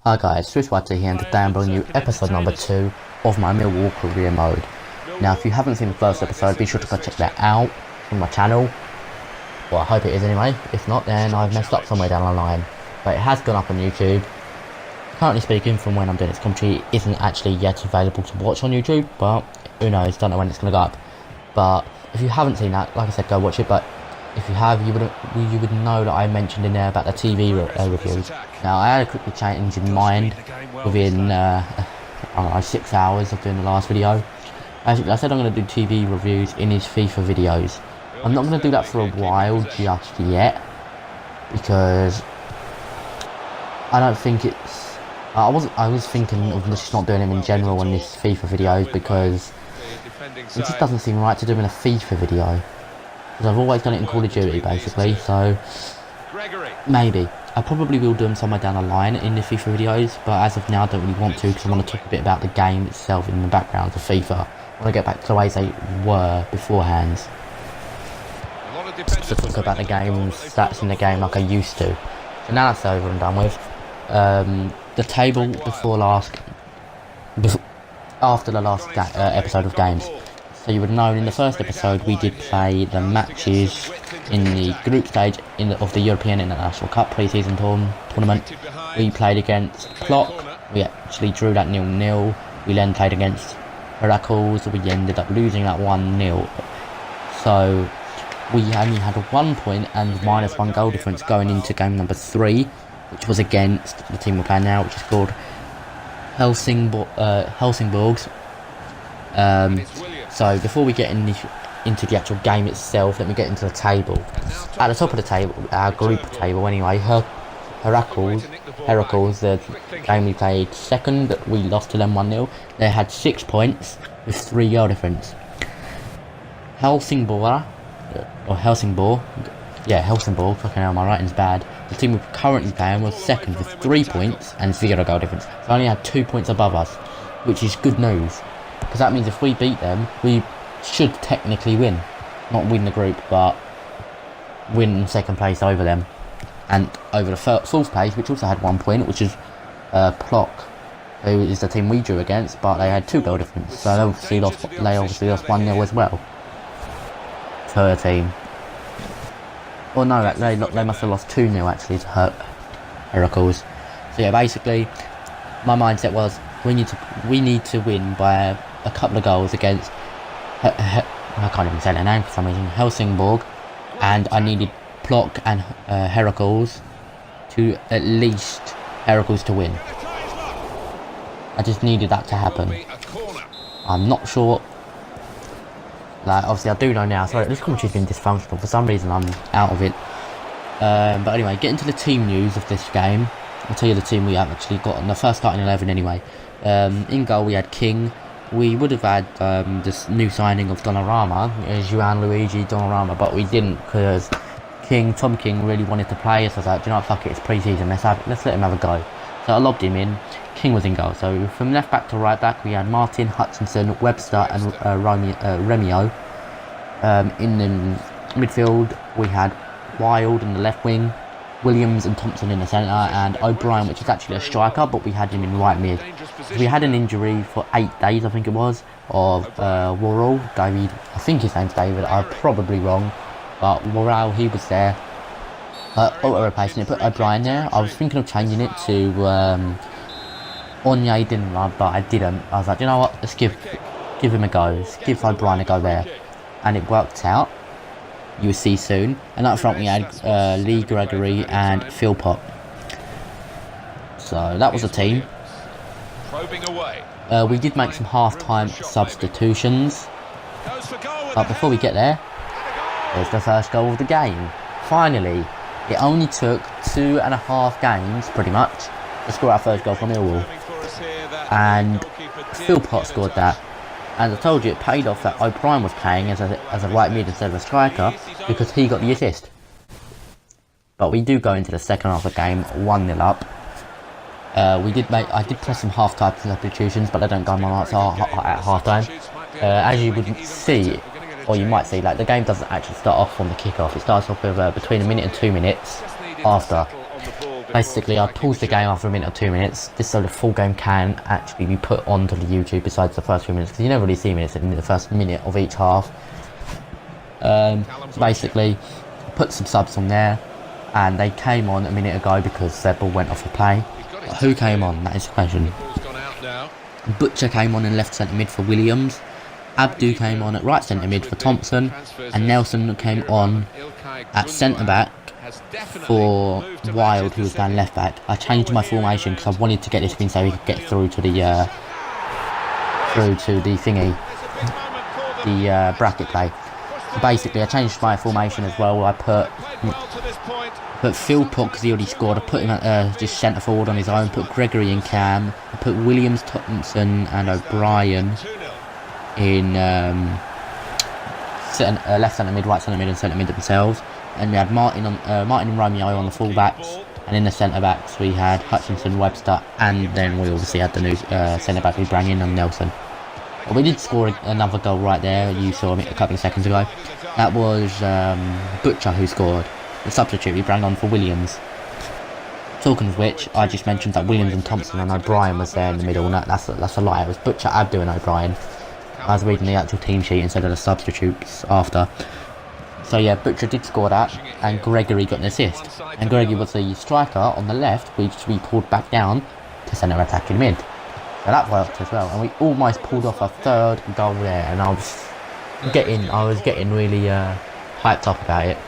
Hi guys, SwifTs here, and today I'm bringing you episode number 2 of my Millwall career mode. Now if you haven't seen the first episode, be sure to go check that out on my channel. Well, I hope it is anyway. If not, then I've messed up somewhere down the line. But it has gone up on YouTube. Currently speaking, from when I'm doing this commentary, it isn't actually yet available to watch on YouTube, but who knows, don't know when it's going to go up. But if you haven't seen that, like I said, go watch it. But if you have, you would know that I mentioned in there about the TV review. Now I had a quickly change in mind within 6 hours of doing the last video. As I said, I'm going to do TV reviews in his FIFA videos. I'm not going to do that for a while just yet, because I don't think it's. I was thinking of just not doing them in general in this FIFA videos, because it just doesn't seem right to do in a FIFA video. Because I've always done it in Call of Duty basically, so maybe. I probably will do them somewhere down the line in the FIFA videos, but as of now I don't really want to, because I want to talk a bit about the game itself in the background of FIFA. I want to get back to the ways they were beforehand. To talk about the game's stats in the game like I used to. So now that's over and done with. The table after the last episode of games. So you would know in the first episode we did play the matches in the group stage of the European International Cup pre-season tournament. We played against Plock. We actually drew that 0-0. We then played against Heracles. We ended up losing that 1-0. So we only had 1 point and -1 goal difference going into game number 3, which was against the team we're playing now, which is called Helsingborgs. So before we get into the actual game itself, let me get into the table. At the top of the table, our group table anyway, Heracles, the game we played second, we lost to them 1-0. They had 6 points with 3 goal difference. Helsingborg, fucking hell, my writing's bad. The team we're currently playing was second with 3 points and 0 goal difference. So only had 2 points above us, which is good news. Because that means if we beat them, we should technically win. Not win the group, but win second place over them. And over the fourth place, which also had 1 point, which is Plock, who is the team we drew against, but they had 2 goal difference. So they obviously lost 1-0 as well to her team. Or no, they must have lost 2-0 actually to Heracles. So yeah, basically, my mindset was we need to win by a couple of goals against I can't even say their name for some reason, Helsingborg, and I needed Plock and Heracles to at least Heracles to win. I just needed that to happen. I'm not sure. Like, obviously I do know now, sorry, this commentary's been dysfunctional, for some reason I'm out of it. But anyway, get into the team news of this game. I'll tell you the team we have actually got on the first starting 11 anyway. In goal we had King. We would have had this new signing of Donnarumma, Gianluigi Donnarumma, but we didn't, because Tom King really wanted to play, so I was like, do you know what, fuck it, it's pre-season, let's let him have a go. So I lobbed him in. King was in goal. So from left back to right back we had Martin, Hutchinson, Webster and Remio. In the midfield we had Wild in the left wing, Williams and Thompson in the centre, and O'Brien, which is actually a striker, but we had him in right mid. We had an injury for 8 days, I think it was, of Worrell, David, I think his name's David, I'm probably wrong, but Worrell, he was there. Auto-replacing it, put O'Brien there. I was thinking of changing it to Onye didn't run, but I didn't. I was like, you know what, let's give him a go, let's give O'Brien a go there. And it worked out. You will see soon. And up front we had Lee Gregory and Philpott. So that was the team. We did make some half-time substitutions. But before we get there, there's the first goal of the game. Finally, it only took 2.5 games, pretty much, to score our first goal from Millwall. And Philpott scored that. And I told you, it paid off that O'Brien was playing as a right mid instead of a striker, because he got the assist. But we do go into the second half of the game 1-0 up. I did press some half-time substitutions, but they don't go on my marks at half-time. As you would see, or you might see, like, the game doesn't actually start off from the kick-off. It starts off with between a minute and 2 minutes after. Basically, I paused the game after a minute or 2 minutes, just so the full game can actually be put onto the YouTube besides the first few minutes, because you never really see minutes in the first minute of each half. Basically, put some subs on there, and they came on a minute ago because their ball went off the play. But who came on? That is the question. Butcher came on in left centre mid for Williams. Abdu came on at right centre mid for Thompson, and Nelson came on at centre back for Wild, who was down left back. I changed my formation because I wanted to get this win so we could get through to the bracket play. So basically, I changed my formation as well. I put Phil Pot because he already scored. I put him at just centre forward on his own. Put Gregory in cam. I put Williams, Thompson, and O'Brien in left centre mid, right centre mid, and centre mid themselves. And we had Martin and Romeo on the full backs, and in the centre backs we had Hutchinson, Webster, and then we obviously had the new centre back we brought in on Nelson. But we did score another goal right there. You saw me a couple of seconds ago. That was Butcher who scored. The substitute we brought on for Williams. Talking of which, I just mentioned that Williams and Thompson and O'Brien was there in the middle. And that's a lie. It was Butcher, Abdu, and O'Brien. I was reading the actual team sheet instead of the substitutes after. So yeah, Butcher did score that, and Gregory got an assist. And Gregory was the striker on the left, which we pulled back down to centre attacking mid. So that worked as well, and we almost pulled off a third goal there. And I was getting really hyped up about it.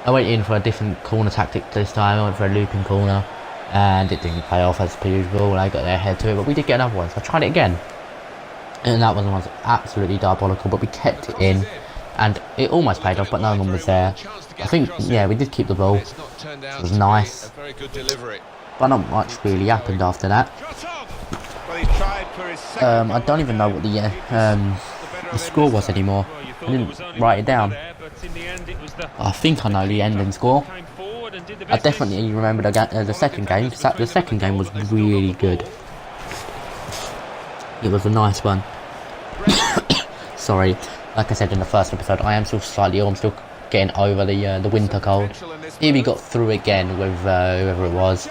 I went in for a different corner tactic this time. I went for a looping corner, and it didn't pay off as per usual. They got their head to it, but we did get another one. So I tried it again, and that one was absolutely diabolical. But we kept it in. And it almost paid off, but no one was there. I think, yeah, we did keep the ball. It was nice. But not much really happened after that. I don't even know what the score was anymore. I didn't write it down. I think I know the ending score. I definitely remember the second game, because the second game was really good. It was a nice one. Sorry. Like I said in the first episode, I am still slightly ill. I'm still getting over the winter cold. Here we got through again with whoever it was.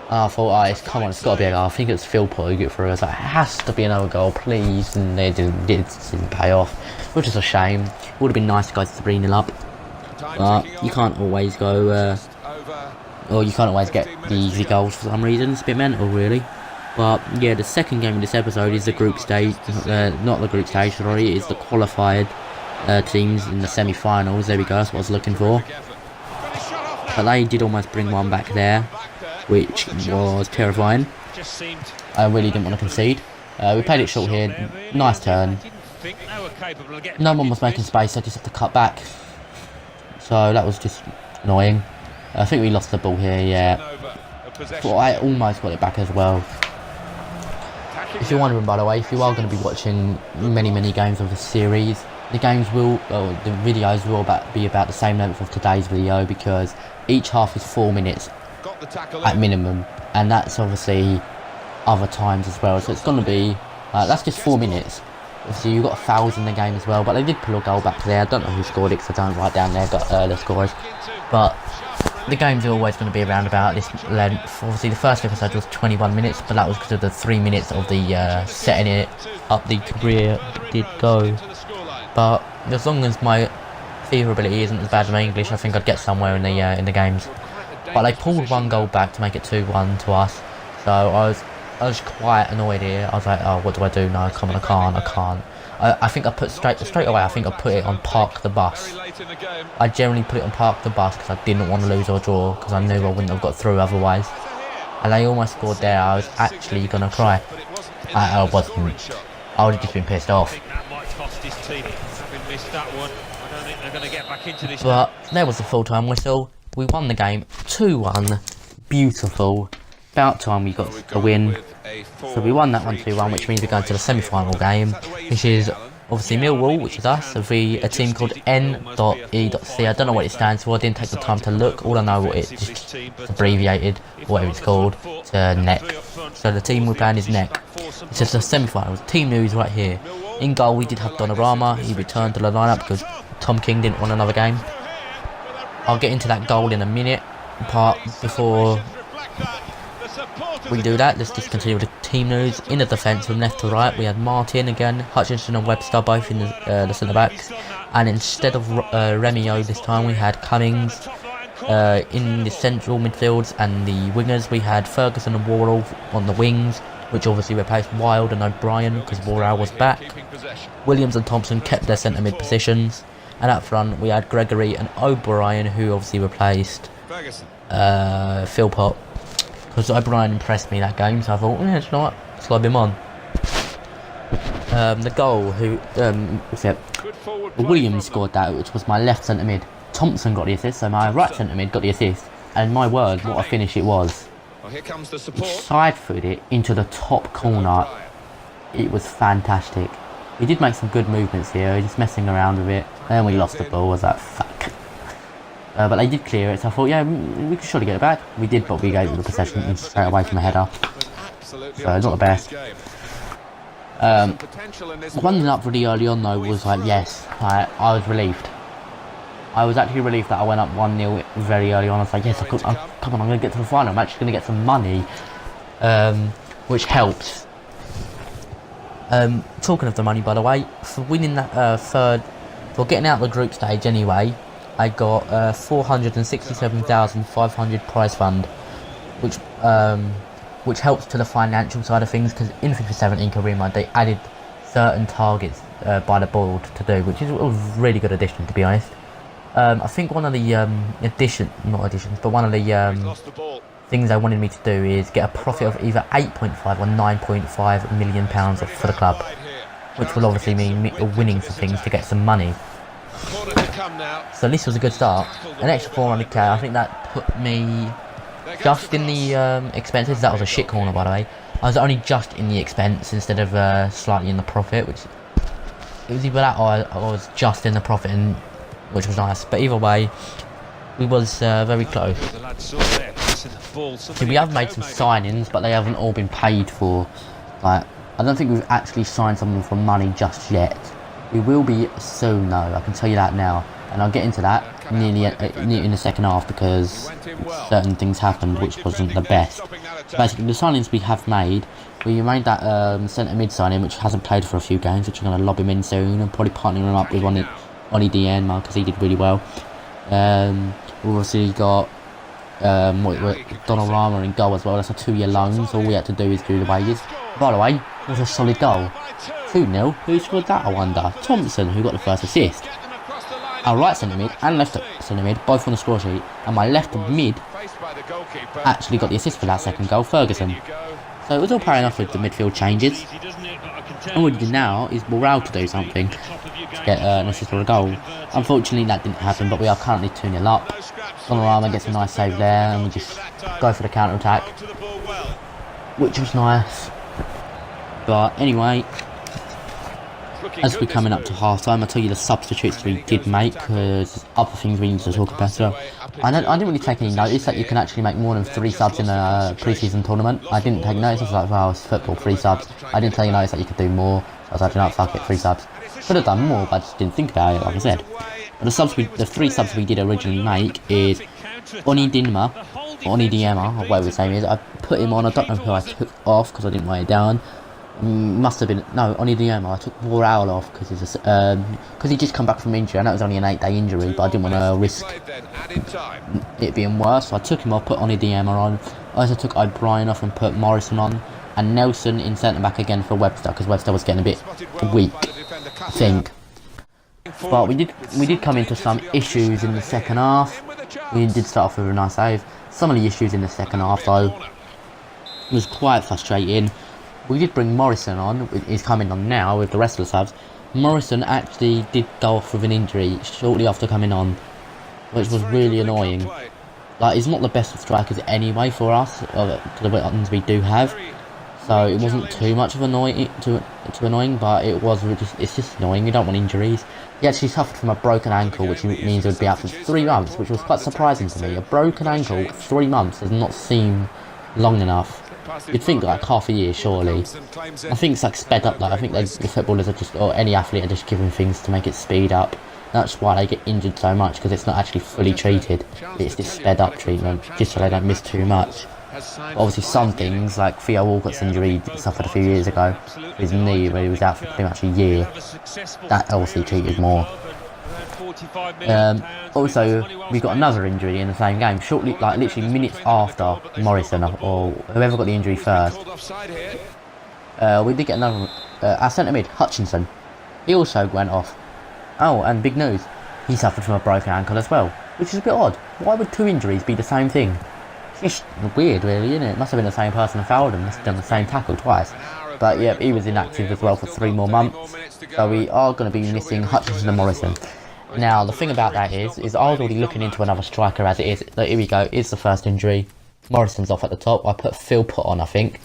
I thought, come on, it's got to be a goal. I think it was Phil Pot who got through. I was like, it has to be another goal, please. And it didn't pay off, which is a shame. It would have been nice to go 3-0 up. But you can't always go, or you can't always get the easy goals for some reason. It's a bit mental, really. But yeah, the second game of this episode is the group stage, not the group stage, sorry, it is the qualified teams in the semi-finals. There we go, that's what I was looking for. But they did almost bring one back there, which was terrifying. I really didn't want to concede. We played it short here, nice turn. No one was making space, I just had to cut back. So that was just annoying. I think we lost the ball here, yeah. But I almost got it back as well. If you're wondering, by the way, if you are going to be watching many games of the series, the videos will be about the same length of today's video, because each half is 4 minutes at minimum, and that's obviously other times as well. So it's going to be that's just 4 minutes. Obviously you've got a foul in the game as well, but they did pull a goal back there. I don't know who scored it because I don't write down there the scores, but the games are always going to be around about this length. Obviously the first episode was 21 minutes, but that was because of the 3 minutes of the setting it up the career did go. But as long as my FIFA ability isn't as bad as my English, I think I'd get somewhere in the games. But they pulled one goal back to make it 2-1 to us, so I was quite annoyed here. I was like, oh, what do I do? No, come on, I can't. I think I put straight away. I think I put it on park the bus. I generally put it on park the bus because I didn't want to lose or draw, because I knew I wouldn't have got through otherwise. And they almost scored there. I was actually gonna cry. I wasn't. I would have just been pissed off. But there was the full-time whistle. We won the game 2-1. Beautiful. About time we got the win. So we won that one 2-1, which means we're going to the semi-final game, which is obviously Millwall, which is us, a team called N.E.C. I don't know what it stands for. I didn't take the time to look. All I know what it just abbreviated, whatever it's called, to NEC. So the team we're playing is NEC. It's just the semi-finals. Team news right here. In goal we did have Donnarumma. He returned to the lineup because Tom King didn't want another game. I'll get into that goal in a minute. But before We do that. Let's just continue with the team news. In the defence from left to right, we had Martin again, Hutchinson and Webster both in the centre backs, and instead of Remio this time we had Cummings. In the central midfields and the wingers we had Ferguson and Worrell on the wings, which obviously replaced Wild and O'Brien because Worrell was back. Williams and Thompson kept their centre mid positions, and up front we had Gregory and O'Brien, who obviously replaced Philpott, because O'Brien impressed me that game, so I thought, yeah, it's not, slob him on. The goal, Williams scored that, which was my left centre mid. Thompson got the assist, so my right centre mid got the assist, and my word, what a finish it was. He side-footed it into the top corner. It was fantastic. He did make some good movements here, just messing around with it, and then we lost the ball. I was like, fuck. But they did clear it, so I thought, yeah, we could surely get it back. We did, but we gave it the possession straight away from a header, so not the best. One up really early on though was like, yes, I was relieved. I was actually relieved that I went up 1-0 very early on. I was like, yes, come on, I'm going to get to the final. I'm actually going to get some money, which helps. Talking of the money, by the way, for winning that for getting out of the group stage anyway, I got 467,500 prize fund, which helps to the financial side of things, because in FIFA 17 career mode they added certain targets by the board to do, which is a really good addition, to be honest. I think one of the one of the things they wanted me to do is get a profit of either 8.5 or 9.5 million pounds for the club, which will obviously mean winning some things to get some money. So this was a good start. An extra 400k, I think that put me just in the expenses. That was a shit corner, by the way. I was only just in the expense instead of slightly in the profit, which it was either that or I was just in the profit, which was nice. But either way, we was very close. See, we have made some signings, but they haven't all been paid for. Like, I don't think we've actually signed someone for money just yet. We will be soon, though. I can tell you that now, and I'll get into that nearly in the second half, because certain things happened which wasn't the best. So basically, the signings we have made, we made that centre mid signing, which hasn't played for a few games, which I'm going to lob him in soon, and probably partner him up with Oni Dienma, because he did really well. We've obviously got Donnarumma in goal as well. That's a 2-year loan, so all we had to do is do the wages. By the way, it was a solid goal. 2-0. Who scored that, I wonder? Thompson, who got the first assist. Our right centre mid and left centre mid both on the score sheet, and my left mid actually got the assist for that second goal, Ferguson. So it was all paying off with the midfield changes. All we did now is Worrell to do something to get an assist for a goal. Unfortunately, that didn't happen, but we are currently 2-0 up. Donnarumma gets a nice save there, and we just go for the counter attack, which was nice. But anyway, as we're coming up to half time, I'll tell you the substitutes we did make, because other things we need to talk about. So I didn't really take any notice that you can actually make more than 3 subs in a pre-season tournament. I didn't take notice. I was like, well, it's football, 3 subs. I didn't take notice that you could do more, so I was like, no, fuck it, 3 subs. Could have done more, but I just didn't think about it, like I said. But the 3 subs we did originally make is Oni Dienma, or whatever his name is. I put him on. I don't know who I took off because I didn't write it down. Must have been Oni Dienma. I took Worrell off because he just come back from injury. I know it was only an 8-day injury, but I didn't want to risk it being worse, so I took him off, put Oni Dienma on. I also took O'Brien off and put Morrison on, and Nelson in centre back again for Webster, because Webster was getting a bit weak, I think. But we did come into some issues in the second half. We did start off with a nice save. Some of the issues in the second half though was quite frustrating. We did bring Morrison on. He's coming on now with the rest of the subs. Morrison actually did go off with an injury shortly after coming on, which was really annoying. Like, he's not the best of strikers anyway for us, to the ones we do have. So it wasn't too much of annoying, but it's just annoying. You don't want injuries. He actually suffered from a broken ankle, which means he would be out for 3 months, which was quite surprising to me. A broken ankle, 3 months, does not seem long enough. You'd think like half a year, surely. I think it's like sped up. Like, I think the footballers are just, or any athlete are just giving things to make it speed up. That's why they get injured so much, because it's not actually fully treated. It's this sped up treatment, just so they don't miss too much. But obviously some things, like Theo Walcott's injury he suffered a few years ago, his knee where he was out for pretty much a year, that obviously cheated more. Also, we got another injury in the same game, shortly, like literally minutes after Morrison or whoever got the injury first. We did get another, our centre mid, Hutchinson, he also went off. Oh, and big news, he suffered from a broken ankle as well, which is a bit odd. Why would two injuries be the same thing? It's weird really, isn't it? It must have been the same person who fouled him, must have done the same tackle twice. But yeah, he was inactive as well for 3 more months, so we are going to be missing Hutchinson and Morrison. Now, the thing about that is I was already looking into another striker as it is. Like, here we go, here's the first injury. Morrison's off at the top. I put Phil Put on, I think.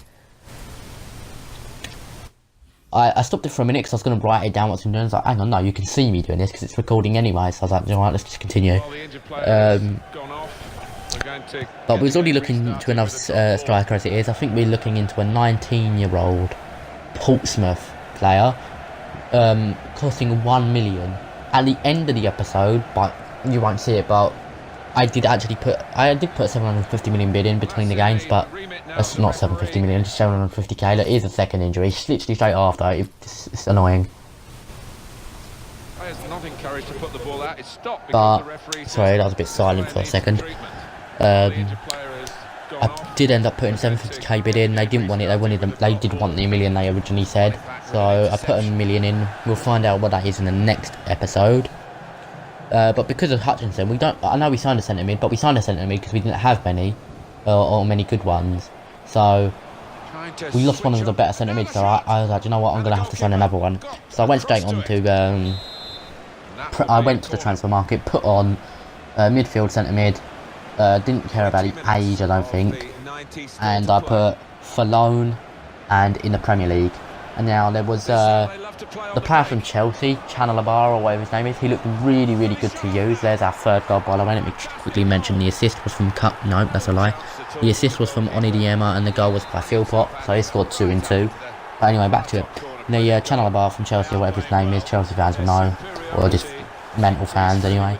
I stopped it for a minute because I was going to write it down what's been doing. I was like, hang on, no, you can see me doing this because it's recording anyway. So I was like, alright, let's just continue. But we was already looking into another striker as it is. I think we're looking into a 19-year-old Portsmouth player, costing 1 million. At the end of the episode, but you won't see it, but I did put a 750 million bid in between the games, but that's not 750 million, just 750k. That is a second injury, literally straight after. It's annoying. But sorry, that was a bit silent for a second. I did end up putting 750k bid in. They didn't want it. They did want the million they originally said. So I put a million in. We'll find out what that is in the next episode. But because of Hutchinson, I know we signed a centre mid, but we signed a centre mid because we didn't have many, or many good ones. So we lost one of the better centre mid. So I was like, you know what, I'm gonna have to sign another one. So I went straight on to. I went to the transfer market, put on midfield centre mid. Didn't care about the age, I don't think. And I put for loan and in the Premier League. And now there was the player from Chelsea, Chanalabar or whatever his name is. He looked really, really good to use. There's our third goal, by the way. Let me quickly mention the assist was from no, that's a lie. The assist was from Onidiema and the goal was by Philpott. So he scored 2 in 2. But anyway, back to it. The Chanalabar from Chelsea or whatever his name is, Chelsea fans will know, or just mental fans anyway.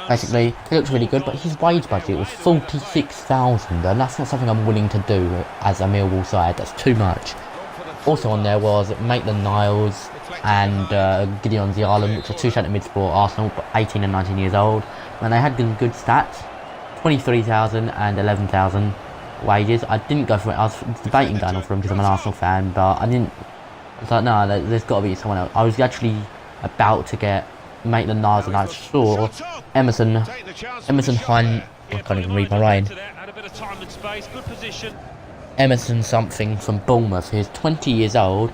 Basically, he looks really good, but his wage budget was 46,000, and that's not something I'm willing to do as a Millwall side. That's too much. Also on there was Maitland-Niles and Gideon Zialan, which are 2 centre mids for Arsenal, 18 and 19 years old. And they had good stats, 23,000 and 11,000 wages. I didn't go for it. I was debating going on for him because I'm an Arsenal fan, but I didn't. I was like, no, there's got to be someone else. I was actually about to get Maitland-Niles, and I saw Emerson Hunt. I can't even read my writing. Emerson something from Bournemouth, who's 20 years old.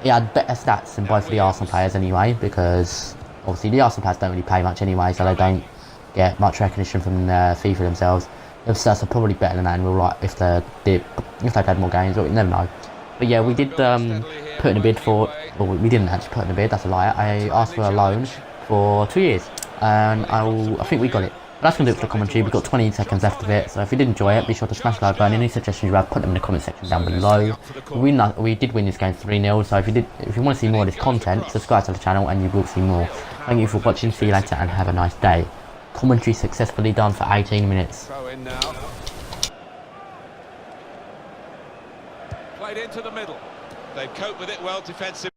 He had better stats than both of the Arsenal players anyway, because obviously the Arsenal players don't really pay much anyway, so they don't get much recognition from FIFA themselves. Their stats are probably better than that in real life if they'd had more games, but we never know. But yeah, we did put in a bid for, well, we didn't actually put in a bid, that's a lie. I asked for a loan for 2 years, and I think we got it. But that's going to do it for the commentary. We've got 20 seconds left of it, so if you did enjoy it, be sure to smash the like button. Any suggestions you have, put them in the comment section down below. We did win this game 3-0, so if you want to see more of this content, subscribe to the channel and you will see more. Thank you for watching, see you later and have a nice day. Commentary successfully done for 18 minutes. Played into the middle. They've coped with it well defensively.